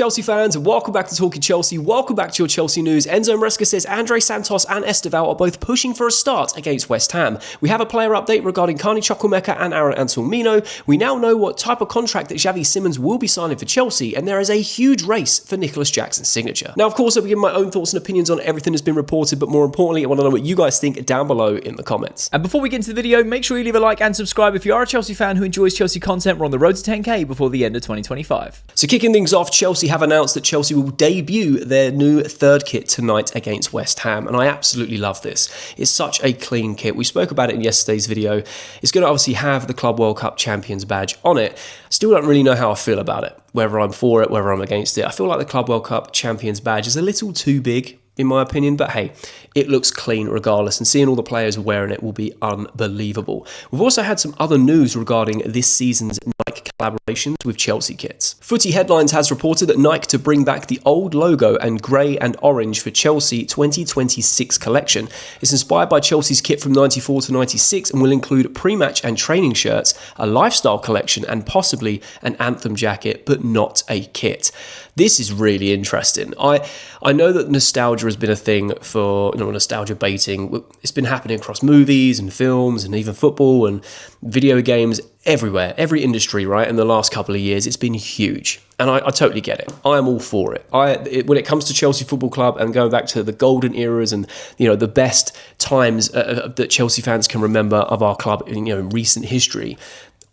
Chelsea fans, welcome back to Talking Chelsea. Welcome back to your Chelsea news. Enzo Maresca says Andrey Santos and Estevao are both pushing for a start against West Ham. We have a player update regarding Carney Chukwuemeka and Aaron Anselmino. We now know what type of contract that Xavi Simons will be signing for Chelsea, and there is a huge race for Nicolas Jackson's signature. Now, of course, I'll be giving my own thoughts and opinions on everything that's been reported, but more importantly, I want to know what you guys think down below in the comments. And before we get into the video, make sure you leave a like and subscribe if you are a Chelsea fan who enjoys Chelsea content. We're on the road to 10k before the end of 2025. So kicking things off, Chelsea have announced that Chelsea will debut their new third kit tonight against West Ham, and I absolutely love this. It's such a clean kit. We spoke about it in yesterday's video. It's going to obviously have the Club World Cup Champions badge on it. Still don't really know how I feel about it, whether I'm for it, whether I'm against it. I feel like the Club World Cup Champions badge is a little too big, in my opinion, but hey, it looks clean regardless, and seeing all the players wearing it will be unbelievable. We've also had some other news regarding this season's Nike collaborations with Chelsea kits. Footy Headlines has reported that Nike to bring back the old logo and grey and orange for Chelsea 2026 collection. It's inspired by Chelsea's kit from 94 to 96 and will include pre-match and training shirts, a lifestyle collection, and possibly an anthem jacket, but not a kit. This is really interesting. I know that nostalgia has been a thing for, nostalgia baiting. It's been happening across movies and films and even football and video games everywhere, every industry, right? In the last couple of years, it's been huge. And I totally get it. I am all for it. When it comes to Chelsea Football Club and going back to the golden eras and, the best times that Chelsea fans can remember of our club in recent history,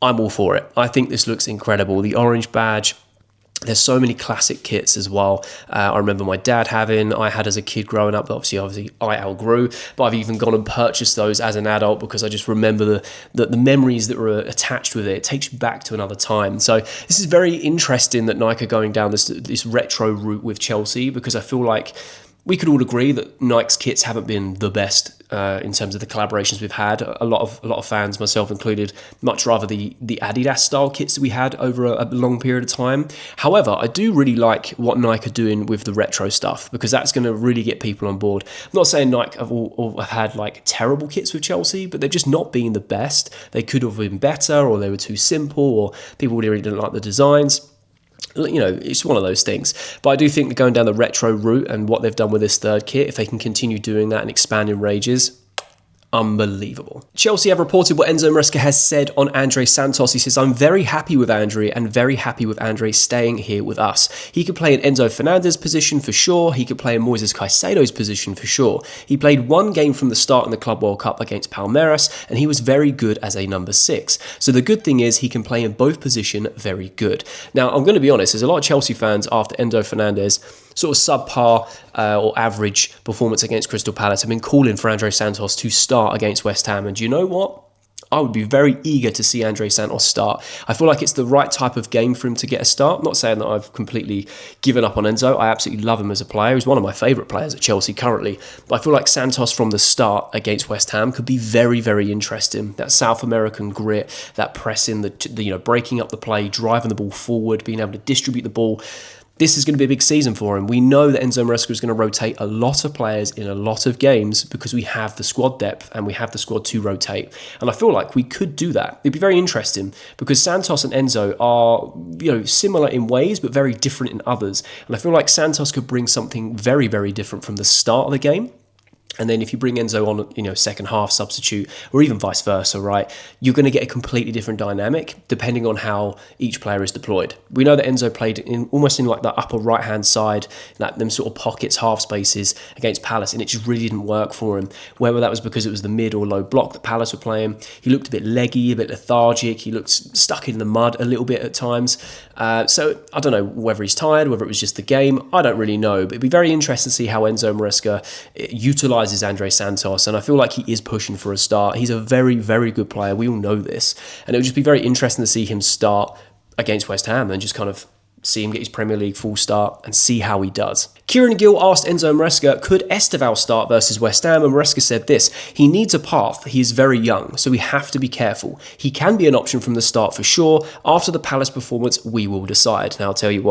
I'm all for it. I think this looks incredible. The orange badge. There's so many classic kits as well. I remember my dad I had as a kid growing up, but obviously I outgrew, but I've even gone and purchased those as an adult because I just remember the memories that were attached with it. It takes you back to another time. So this is very interesting that Nike are going down this retro route with Chelsea, because I feel like we could all agree that Nike's kits haven't been the best in terms of the collaborations we've had. A lot of fans, myself included, much rather the Adidas style kits that we had over a long period of time. However, I do really like what Nike are doing with the retro stuff, because that's going to really get people on board. I'm not saying Nike have all had like terrible kits with Chelsea, but they've just not been the best. They could have been better, or they were too simple, or people really didn't like the designs. It's one of those things. But I do think going down the retro route and what they've done with this third kit, if they can continue doing that and expand in ranges, unbelievable. Chelsea have reported what Enzo Maresca has said on Andrey Santos. He says, "I'm very happy with Andrey and very happy with Andrey staying here with us. He could play in Enzo Fernandez's position for sure. He could play in Moises Caicedo's position for sure. He played one game from the start in the Club World Cup against Palmeiras, and he was very good as a number 6. So the good thing is he can play in both positions very good." Now, I'm going to be honest, there's a lot of Chelsea fans after Enzo Fernandez sort of subpar or average performance against Crystal Palace have been calling for Andrey Santos to start against West Ham. And do you know what? I would be very eager to see Andrey Santos start. I feel like it's the right type of game for him to get a start. I'm not saying that I've completely given up on Enzo. I absolutely love him as a player. He's one of my favourite players at Chelsea currently. But I feel like Santos from the start against West Ham could be very, very interesting. That South American grit, that pressing, the breaking up the play, driving the ball forward, being able to distribute the ball. This is going to be a big season for him. We know that Enzo Maresca is going to rotate a lot of players in a lot of games because we have the squad depth and we have the squad to rotate. And I feel like we could do that. It'd be very interesting because Santos and Enzo are, similar in ways, but very different in others. And I feel like Santos could bring something very, very different from the start of the game. And then if you bring Enzo on, second half substitute, or even vice versa, right, you're going to get a completely different dynamic depending on how each player is deployed. We know that Enzo played almost in like the upper right-hand side, like them sort of pockets, half spaces against Palace, and it just really didn't work for him. Whether that was because it was the mid or low block that Palace were playing, he looked a bit leggy, a bit lethargic, he looked stuck in the mud a little bit at times. So I don't know whether he's tired, whether it was just the game, I don't really know, but it'd be very interesting to see how Enzo Maresca utilises Andrey Santos, and I feel like he is pushing for a start. He's a very, very good player. We all know this, and it would just be very interesting to see him start against West Ham and just kind of see him get his Premier League full start and see how he does. Kieran Gill asked Enzo Maresca, could Estevao start versus West Ham? And Maresca said this: "He needs a path. He is very young, so we have to be careful. He can be an option from the start for sure. After the Palace performance, we will decide." Now, I'll tell you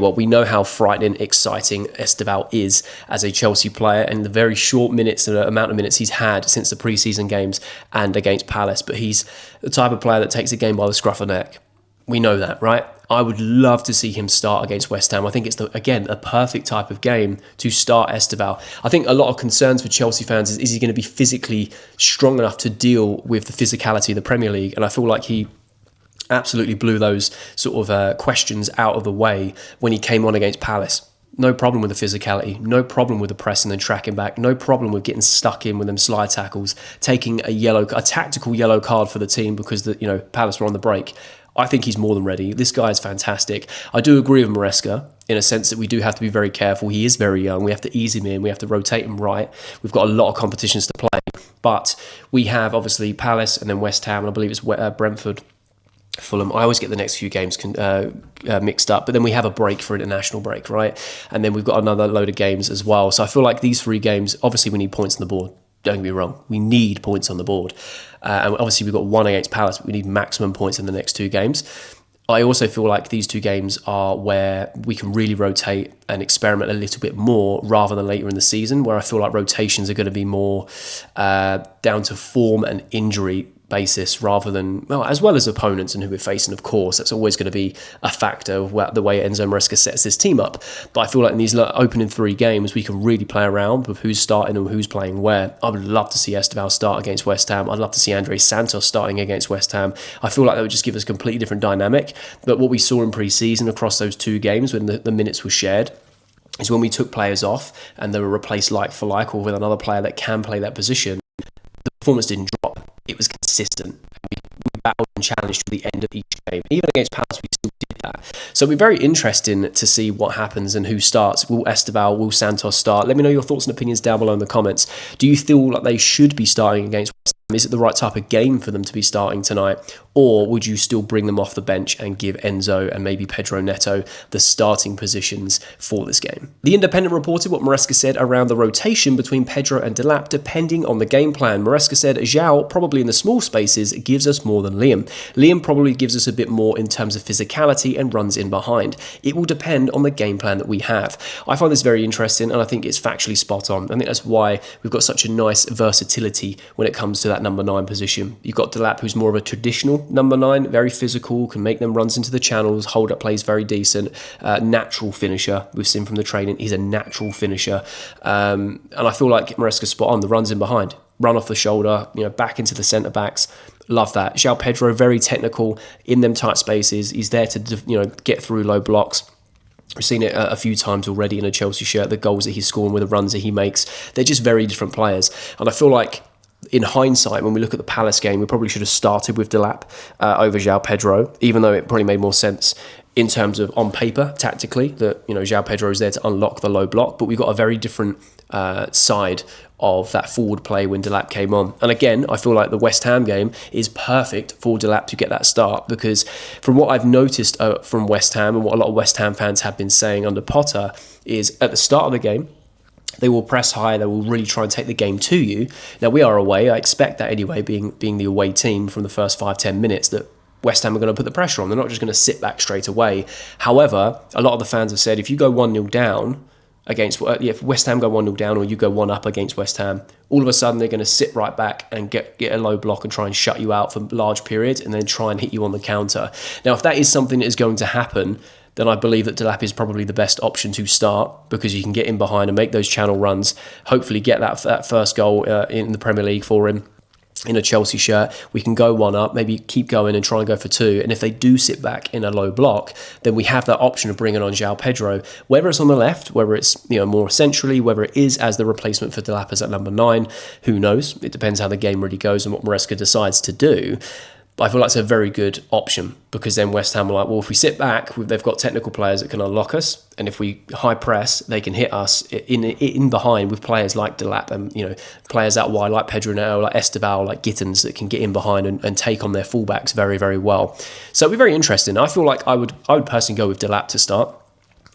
what, we know how frightening, exciting Estevao is as a Chelsea player and the very short minutes, the amount of minutes he's had since the pre-season games and against Palace. But he's the type of player that takes a game by the scruff of the neck. We know that, right? I would love to see him start against West Ham. I think it's, again, a perfect type of game to start Estevao. I think a lot of concerns for Chelsea fans is he going to be physically strong enough to deal with the physicality of the Premier League? And I feel like he absolutely blew those sort of questions out of the way when he came on against Palace. No problem with the physicality, no problem with the pressing and tracking back, no problem with getting stuck in with them slide tackles, taking a tactical yellow card for the team because Palace were on the break. I think he's more than ready. This guy is fantastic. I do agree with Maresca in a sense that we do have to be very careful. He is very young. We have to ease him in. We have to rotate him right. We've got a lot of competitions to play. But we have, obviously, Palace and then West Ham, and I believe it's Brentford, Fulham. I always get the next few games mixed up, but then we have a break for international break, right? And then we've got another load of games as well. So I feel like these 3 games, obviously we need points on the board. Don't get me wrong, we need points on the board. And obviously we've got 1 against Palace, but we need maximum points in the next 2 games. I also feel like these 2 games are where we can really rotate and experiment a little bit more rather than later in the season, where I feel like rotations are going to be more down to form and injury basis rather than, well, as well as opponents and who we're facing, of course. That's always going to be a factor of the way Enzo Maresca sets this team up. But I feel like in these opening 3 games, we can really play around with who's starting and who's playing where. I would love to see Estevao start against West Ham. I'd love to see Andrey Santos starting against West Ham. I feel like that would just give us a completely different dynamic. But what we saw in pre-season across those 2 games when the minutes were shared is when we took players off and they were replaced like for like or with another player that can play that position, the performance didn't drop. It was consistent. We battled and challenged to the end of each game. Even against Palace, we still did that. So it'll be very interesting to see what happens and who starts. Will Estevao, will Santos start? Let me know your thoughts and opinions down below in the comments. Do you feel like they should be starting against West Ham? Is it the right type of game for them to be starting tonight? Or would you still bring them off the bench and give Enzo and maybe Pedro Neto the starting positions for this game? The Independent reported what Maresca said around the rotation between Pedro and Delap depending on the game plan. Maresca said Joao, probably in the small spaces, gives us more than Liam. Liam probably gives us a bit more in terms of physicality and runs in behind. It will depend on the game plan that we have. I find this very interesting and I think it's factually spot on. I think that's why we've got such a nice versatility when it comes to that number 9 position. You've got Delap, who's more of a traditional number 9, very physical, can make them runs into the channels, hold up plays very decent, natural finisher. We've seen from the training, he's a natural finisher. And I feel like Maresca's spot on, the runs in behind, run off the shoulder, back into the centre backs. Love that. Joao Pedro, very technical in them tight spaces. He's there to get through low blocks. We've seen it a few times already in a Chelsea shirt, the goals that he's scoring with the runs that he makes. They're just very different players. And I feel like in hindsight, when we look at the Palace game, we probably should have started with Delap over Joao Pedro, even though it probably made more sense in terms of on paper, tactically, that Joao Pedro is there to unlock the low block. But we've got a very different side of that forward play when Delap came on. And again, I feel like the West Ham game is perfect for Delap to get that start, because from what I've noticed from West Ham and what a lot of West Ham fans have been saying under Potter is at the start of the game, they will press high. They will really try and take the game to you. Now, we are away. I expect that anyway, being the away team from the first 5-10 minutes, that West Ham are going to put the pressure on. They're not just going to sit back straight away. However, a lot of the fans have said if you go 1-0 down against, if West Ham go 1-0 down or you go 1-up against West Ham, all of a sudden they're going to sit right back and get a low block and try and shut you out for large periods and then try and hit you on the counter. Now, if that is something that is going to happen, then I believe that Delap is probably the best option to start, because you can get in behind and make those channel runs, hopefully get that first goal in the Premier League for him in a Chelsea shirt. We can go 1-up, maybe keep going and try and go for 2. And if they do sit back in a low block, then we have that option of bringing on Joao Pedro, whether it's on the left, whether it's more centrally, whether it is as the replacement for Delap as at number 9, who knows? It depends how the game really goes and what Maresca decides to do. But I feel like it's a very good option, because then West Ham are like, well, if we sit back, they've got technical players that can unlock us, and if we high press, they can hit us in behind with players like Delap and players out wide like Pedro Neto, like Estevao, like Gittins, that can get in behind and take on their fullbacks very, very well. So it'll be very interesting. I feel like I would personally go with Delap to start.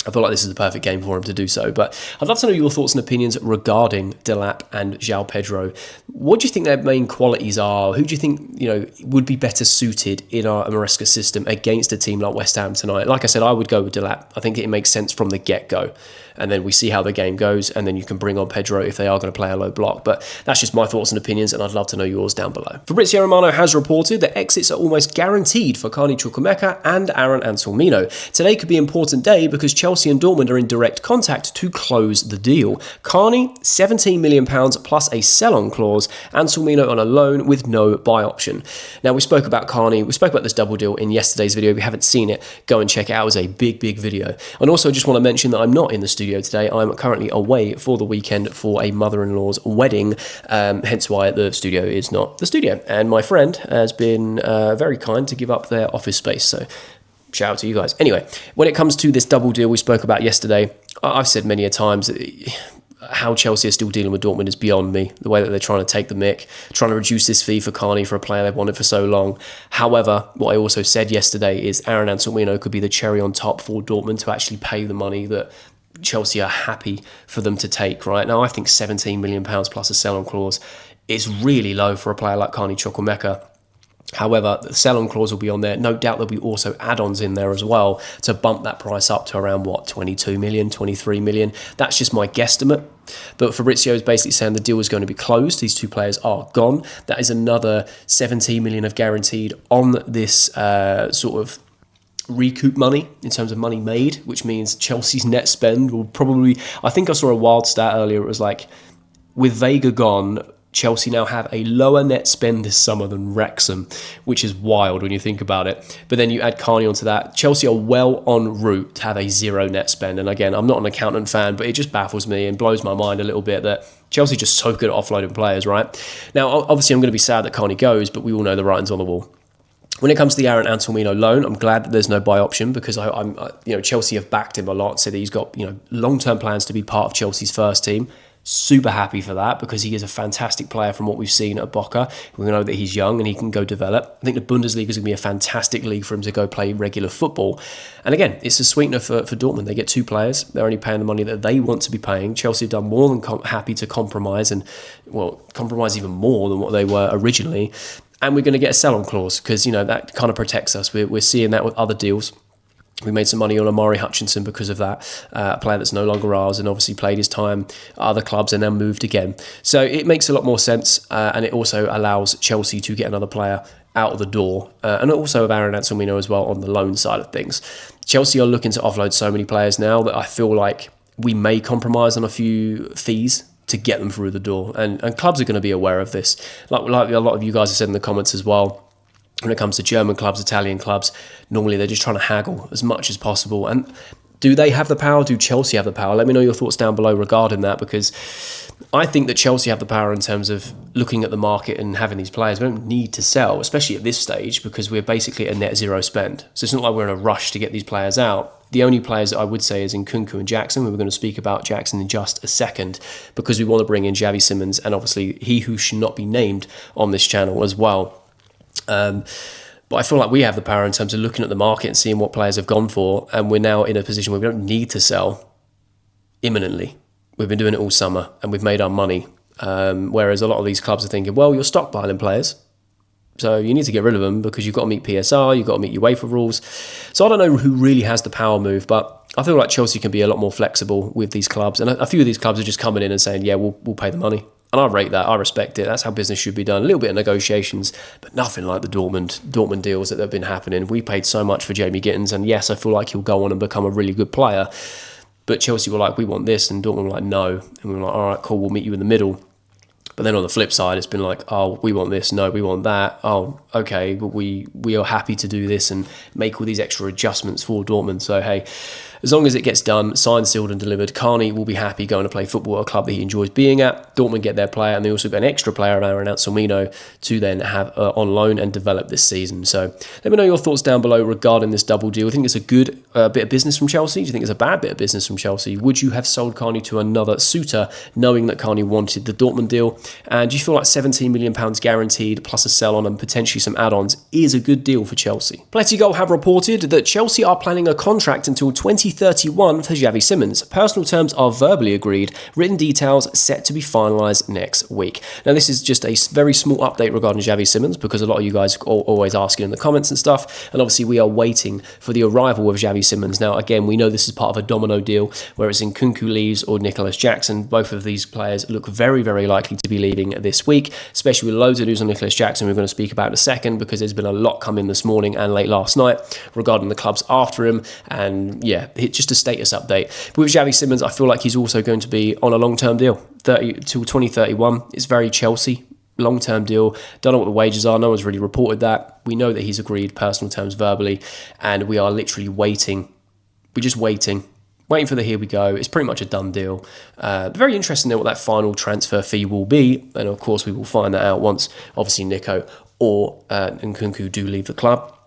I feel like this is the perfect game for him to do so. But I'd love to know your thoughts and opinions regarding Delap and Joao Pedro. What do you think their main qualities are? Who do you think, would be better suited in our Maresca system against a team like West Ham tonight? Like I said, I would go with Delap. I think it makes sense from the get-go. And then we see how the game goes, and then you can bring on Pedro if they are going to play a low block. But that's just my thoughts and opinions, and I'd love to know yours down below. Fabrizio Romano has reported that exits are almost guaranteed for Carney Chukwuemeka and Aaron Anselmino. Today could be an important day because Chelsea and Dortmund are in direct contact to close the deal. Carney, £17 million plus a sell-on clause, Anselmino on a loan with no buy option. Now, we spoke about Carney, we spoke about this double deal in yesterday's video. If you haven't seen it, go and check it out. It was a big video. And also, I just want to mention that I'm not in the studio today. I'm currently away for the weekend for a mother-in-law's wedding, hence why the studio is not the studio. And my friend has been very kind to give up their office space, so shout out to you guys. Anyway, when it comes to this double deal we spoke about yesterday, I've said many a times how Chelsea are still dealing with Dortmund is beyond me. The way that they're trying to take the mick, trying to reduce this fee for Carney for a player they've wanted for so long. However, what I also said yesterday is Aaron Anselmino could be the cherry on top for Dortmund to actually pay the money that Chelsea are happy for them to take. Right now, I think £17 million plus a sell-on clause is really low for a player like Carney Chukwuemeka. However, the sell-on clause will be on there. No doubt there'll be also add-ons in there as well to bump that price up to around, 22 million, 23 million. That's just my guesstimate. But Fabrizio is basically saying the deal is going to be closed. These two players are gone. That is another 17 million of guaranteed on this sort of recoup money in terms of money made, which means Chelsea's net spend will probably, I think I saw a wild stat earlier. It was like, with Vega gone, Chelsea now have a lower net spend this summer than Wrexham, which is wild when you think about it. But then you add Carney onto that. Chelsea are well en route to have a zero net spend. And again, I'm not an accountant fan, but it just baffles me and blows my mind a little bit that Chelsea are just so good at offloading players, right? Now, obviously, I'm going to be sad that Carney goes, but we all know the writing's on the wall. When it comes to the Aaron Anselmino loan, I'm glad that there's no buy option because Chelsea have backed him a lot, so that he's got long-term plans to be part of Chelsea's first team. Super happy for that because he is a fantastic player from what we've seen at Boca. We know that he's young and he can go develop. I think the Bundesliga is going to be a fantastic league for him to go play regular football. And again, it's a sweetener for Dortmund. They get two players. They're only paying the money that they want to be paying. Chelsea have done more than happy to compromise compromise even more than what they were originally. And we're going to get a sell-on clause because, that kind of protects us. We're seeing that with other deals. We made some money on Amari Hutchinson because of that, a player that's no longer ours and obviously played his time at other clubs and then moved again. So it makes a lot more sense and it also allows Chelsea to get another player out of the door and also of Aaron Anselmino as well on the loan side of things. Chelsea are looking to offload so many players now that I feel like we may compromise on a few fees to get them through the door. And clubs are going to be aware of this. Like a lot of you guys have said in the comments as well, when it comes to German clubs, Italian clubs, normally they're just trying to haggle as much as possible. And do they have the power? Do Chelsea have the power? Let me know your thoughts down below regarding that, because I think that Chelsea have the power in terms of looking at the market and having these players. We don't need to sell, especially at this stage, because we're basically at a net zero spend. So it's not like we're in a rush to get these players out. The only players that I would say is Nkunku and Jackson. We're going to speak about Jackson in just a second because we want to bring in Xavi Simons and obviously he who should not be named on this channel as well. But I feel like we have the power in terms of looking at the market and seeing what players have gone for, and we're now in a position where we don't need to sell imminently. We've been doing it all summer and we've made our money, whereas a lot of these clubs are thinking, well, you're stockpiling players, so you need to get rid of them because you've got to meet PSR, you've got to meet UEFA rules. So I don't know who really has the power move, but I feel like Chelsea can be a lot more flexible with these clubs, and a few of these clubs are just coming in and saying, yeah, we'll pay the money. And I rate that. I respect it. That's how business should be done. A little bit of negotiations, but nothing like the Dortmund deals that have been happening. We paid so much for Jamie Gittins, and yes, I feel like he'll go on and become a really good player. But Chelsea were like, we want this, and Dortmund were like, no. And we were like, all right, cool, we'll meet you in the middle. But then on the flip side, it's been like, oh, we want this, no, we want that. Oh, okay, but we are happy to do this and make all these extra adjustments for Dortmund. So, hey, as long as it gets done, signed, sealed and delivered, Carney will be happy going to play football at a club that he enjoys being at. Dortmund get their player, and they also get an extra player of Aaron Anselmino to then have on loan and develop this season. So let me know your thoughts down below regarding this double deal. I think it's a good bit of business from Chelsea. Do you think it's a bad bit of business from Chelsea? Would you have sold Carney to another suitor knowing that Carney wanted the Dortmund deal? And do you feel like £17 million guaranteed plus a sell-on and potentially some add-ons is a good deal for Chelsea? Pletty Goal have reported that Chelsea are planning a contract until 2030 2031 for Xavi Simons. Personal terms are verbally agreed, written details set to be finalised next week. Now, this is just a very small update regarding Xavi Simons because a lot of you guys are always asking in the comments and stuff, and obviously we are waiting for the arrival of Xavi Simons. Now, again, we know this is part of a domino deal, where it's Nkunku leaves or Nicolas Jackson. Both of these players look very, very likely to be leaving this week, especially with loads of news on Nicolas Jackson we're going to speak about in a second, because there's been a lot come in this morning and late last night regarding the clubs after him, and yeah, just a status update. But with Xavi Simons, I feel like he's also going to be on a long-term deal, 30 till 2031. It's very Chelsea. Long-term deal. Don't know what the wages are. No one's really reported that. We know that he's agreed personal terms verbally, and we are literally waiting. We're just waiting for the here we go. It's pretty much a done deal. Very interesting to know what that final transfer fee will be, and of course we will find that out once obviously Nico or Nkunku do leave the club.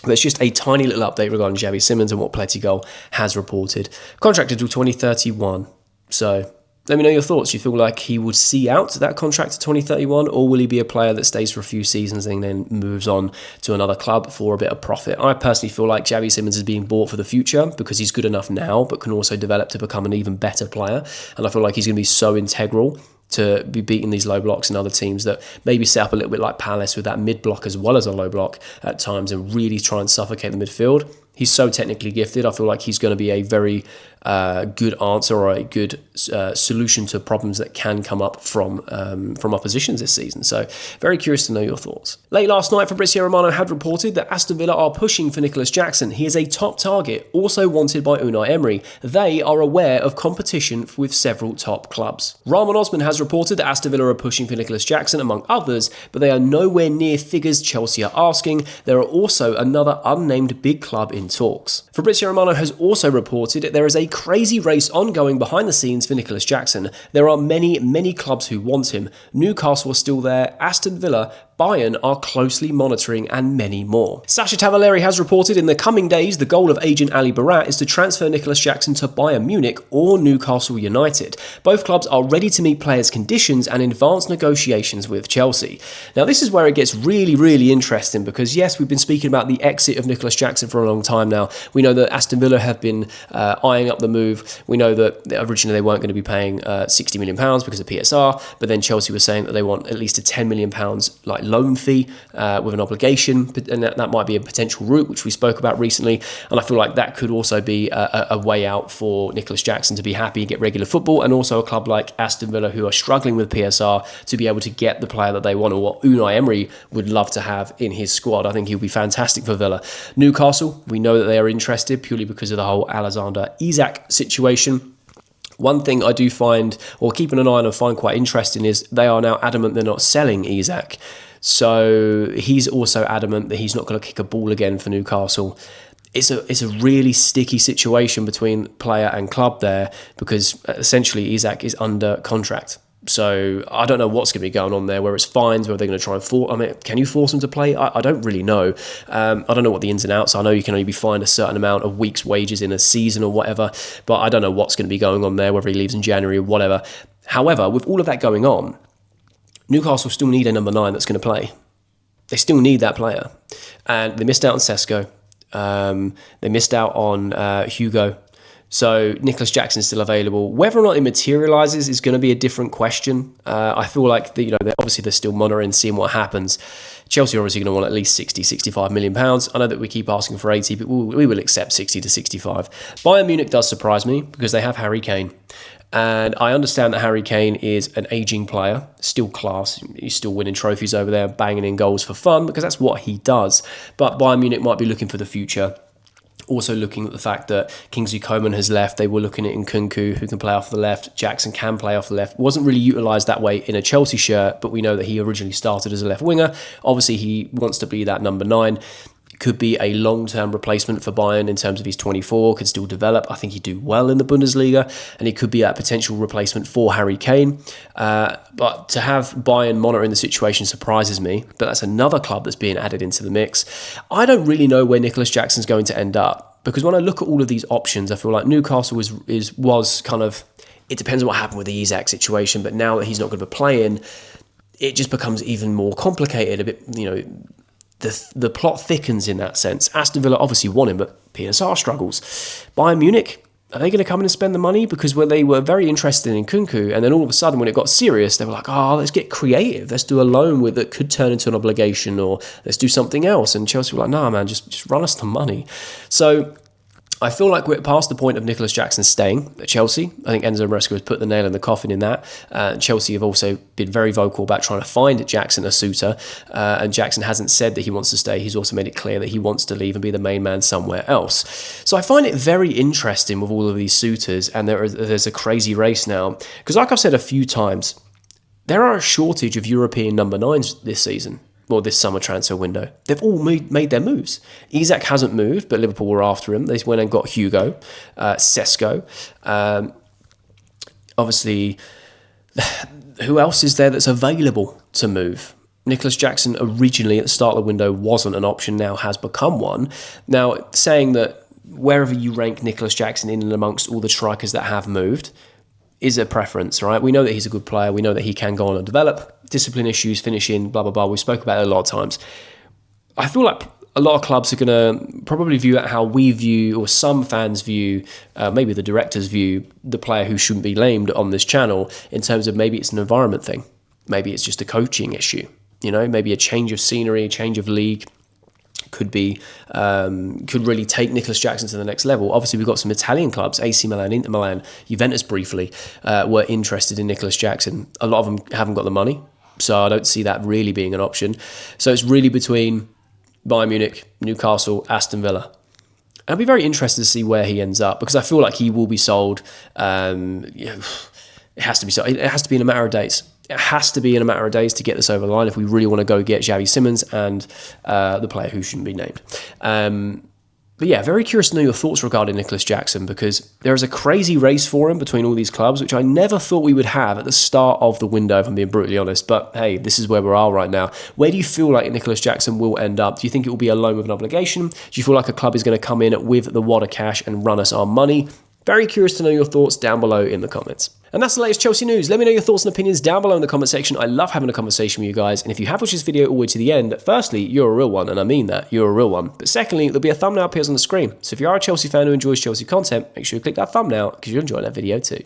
There's just a tiny little update regarding Xavi Simons and what Plettigol has reported. Contracted till 2031. So let me know your thoughts. You feel like he would see out that contract to 2031, or will he be a player that stays for a few seasons and then moves on to another club for a bit of profit? I personally feel like Xavi Simons is being bought for the future because he's good enough now, but can also develop to become an even better player. And I feel like he's going to be so integral to be beating these low blocks and other teams that maybe set up a little bit like Palace with that mid block as well as a low block at times and really try and suffocate the midfield. He's so technically gifted. I feel like he's going to be a very good answer or a good solution to problems that can come up from oppositions this season. So very curious to know your thoughts. Late last night, Fabrizio Romano had reported that Aston Villa are pushing for Nicolas Jackson. He is a top target, also wanted by Unai Emery. They are aware of competition with several top clubs. Rahman Osman has reported that Aston Villa are pushing for Nicolas Jackson among others, but they are nowhere near figures Chelsea are asking. There are also another unnamed big club in talks. Fabrizio Romano has also reported that there is a crazy race ongoing behind the scenes for Nicolas Jackson. There are many clubs who want him. Newcastle are still there, Aston Villa, Bayern are closely monitoring, and many more. Sasha Tavaleri has reported in the coming days the goal of agent Ali Barat is to transfer Nicolas Jackson to Bayern Munich or Newcastle United. Both clubs are ready to meet players' conditions and advance negotiations with Chelsea. Now this is where it gets really interesting, because yes, we've been speaking about the exit of Nicolas Jackson for a long time now. We know that Aston Villa have been eyeing up the move. We know that originally they weren't going to be paying £60 million because of PSR, but then Chelsea was saying that they want at least a £10 million like loan fee with an obligation, and that might be a potential route, which we spoke about recently. And I feel like that could also be a way out for Nicolas Jackson to be happy and get regular football, and also a club like Aston Villa, who are struggling with PSR, to be able to get the player that they want, or what Unai Emery would love to have in his squad. I think he'll be fantastic for Villa. Newcastle, we know that they are interested purely because of the whole Alexander Isak situation. One thing I do find, or keeping an eye on and find quite interesting, is they are now adamant they're not selling Isak. So he's also adamant that he's not going to kick a ball again for Newcastle. It's a really sticky situation between player and club there, because essentially Isak is under contract. So I don't know what's going to be going on there, where it's fines, whether they're going to try and force. I mean, can you force him to play? I don't really know. I don't know what the ins and outs are. I know you can only be fined a certain amount of weeks' wages in a season or whatever, but I don't know what's going to be going on there, whether he leaves in January or whatever. However, with all of that going on, Newcastle still need a number 9 that's going to play. They still need that player. And they missed out on Sesko. They missed out on Hugo. So Nicolas Jackson's still available. Whether or not it materialises is going to be a different question. I feel like they're still monitoring, seeing what happens. Chelsea are obviously going to want at least 60, 65 million pounds. I know that we keep asking for 80, but we will accept 60 to 65. Bayern Munich does surprise me because they have Harry Kane. And I understand that Harry Kane is an ageing player, still class. He's still winning trophies over there, banging in goals for fun, because that's what he does. But Bayern Munich might be looking for the future. Also looking at the fact that Kingsley Coman has left. They were looking at Nkunku, who can play off the left. Jackson can play off the left. Wasn't really utilised that way in a Chelsea shirt, but we know that he originally started as a left winger. Obviously, he wants to be that number 9. Could be a long-term replacement for Bayern in terms of he's 24, could still develop. I think he'd do well in the Bundesliga, and he could be a potential replacement for Harry Kane. But to have Bayern monitoring the situation surprises me, but that's another club that's being added into the mix. I don't really know where Nicolas Jackson's going to end up, because when I look at all of these options, I feel like Newcastle was kind of, it depends on what happened with the Isak situation, but now that he's not going to be playing, it just becomes even more complicated, a bit, the plot thickens in that sense. Aston Villa obviously want him, but PSR struggles. Bayern Munich, are they going to come in and spend the money? Because when they were very interested in Kunku, and then all of a sudden when it got serious, they were like, oh, let's get creative. Let's do a loan that could turn into an obligation, or let's do something else. And Chelsea were like, nah, man, just run us the money. So I feel like we're past the point of Nicolas Jackson staying at Chelsea. I think Enzo Maresca has put the nail in the coffin in that. Chelsea have also been very vocal about trying to find Jackson a suitor, and Jackson hasn't said that he wants to stay. He's also made it clear that he wants to leave and be the main man somewhere else. So I find it very interesting with all of these suitors, and there's a crazy race now. Because like I've said a few times, there are a shortage of European number 9s this season. Or this summer transfer window. They've all made their moves. Isak hasn't moved, but Liverpool were after him. They went and got Hugo, Sesko. Obviously, who else is there that's available to move? Nicolas Jackson originally at the start of the window wasn't an option, now has become one. Now, saying that wherever you rank Nicolas Jackson in and amongst all the strikers that have moved is a preference, right? We know that he's a good player. We know that he can go on and develop. Discipline issues, finishing, blah, blah, blah. We spoke about it a lot of times. I feel like a lot of clubs are going to probably view it how we view, or some fans view, maybe the directors view, the player who shouldn't be named on this channel, in terms of maybe it's an environment thing. Maybe it's just a coaching issue. Maybe a change of scenery, change of league could really take Nicolas Jackson to the next level. Obviously, we've got some Italian clubs, AC Milan, Inter Milan, Juventus briefly, were interested in Nicolas Jackson. A lot of them haven't got the money, so I don't see that really being an option. So it's really between Bayern Munich, Newcastle, Aston Villa. I'll be very interested to see where he ends up, because I feel like he will be sold. It has to be sold. It has to be in a matter of days. It has to be in a matter of days to get this over the line if we really want to go get Xavi Simons and the player who shouldn't be named. But yeah, very curious to know your thoughts regarding Nicolas Jackson, because there is a crazy race for him between all these clubs, which I never thought we would have at the start of the window, if I'm being brutally honest. But hey, this is where we are right now. Where do you feel like Nicolas Jackson will end up? Do you think it will be a loan with an obligation? Do you feel like a club is going to come in with the wad of cash and run us our money? Very curious to know your thoughts down below in the comments. And that's the latest Chelsea news. Let me know your thoughts and opinions down below in the comment section. I love having a conversation with you guys. And if you have watched this video all the way to the end, firstly, you're a real one, and I mean that, you're a real one. But secondly, there'll be a thumbnail appears on the screen. So if you are a Chelsea fan who enjoys Chelsea content, make sure you click that thumbnail because you'll enjoy that video too.